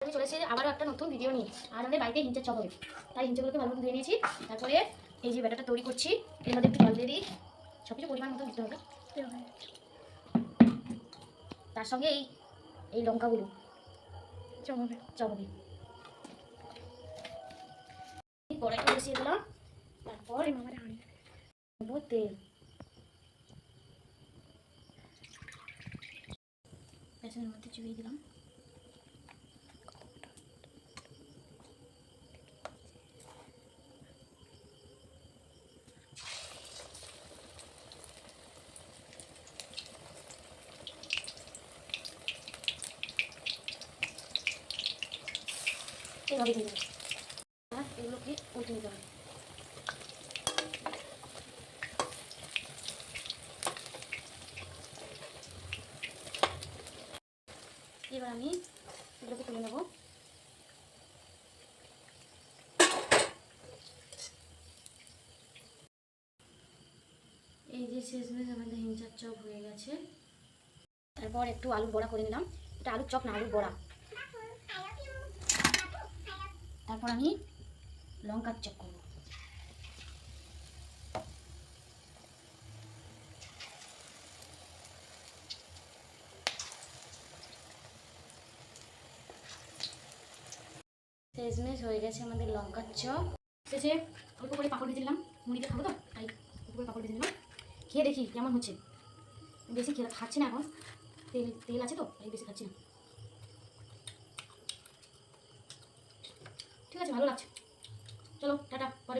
আমি চলেছি আবারও একটা নতুন ভিডিও নিয়ে। আর আমাদের বাড়িতে হিঞ্চের চপ হবে, তাই হিঞ্চগুলোকে ভালো মতো ধুয়ে নিয়েছি। তারপরে এই যে ব্যাটারটা তৈরি করছি, এর মধ্যে একটু জল দিয়ে দিই, সব কিছু পরিমাণ মতো দিতে হবে। তার সঙ্গে এই লঙ্কাগুলো চপ হবে। কড়াইটা বসিয়ে দিলাম, তারপর তেল, বেসনের মধ্যে চুবিয়ে দিলাম। এইভাবে দিয়ে দেবো আর এগুলোকে উল্টে নিতে হবে। এবার আমি এগুলোকে তুলে নেবো। এই যে শেষমেশ আমাদের হিঞ্চার চপ হয়ে গেছে। তারপর একটু আলুর বড়া করে নিলাম, এটা আলুর চপ না, আলুর বড়া। তারপর আমি লঙ্কার চপ করবো। শেষমেশ হয়ে গেছে আমাদের লঙ্কার চপ। শেষে অল্প করে পাঁপড় ভেজে দিলাম, মুড়িতে খাবো তো তাই অল্প করে পাঁপড় ভেজে দিলাম। খেয়ে দেখি কেমন হচ্ছে। বেশি খাচ্ছি না এখন, তেল আছে তো তাই বেশি খাচ্ছি না। ঠিক আছে, ভালো লাগছে। চলো টাটা।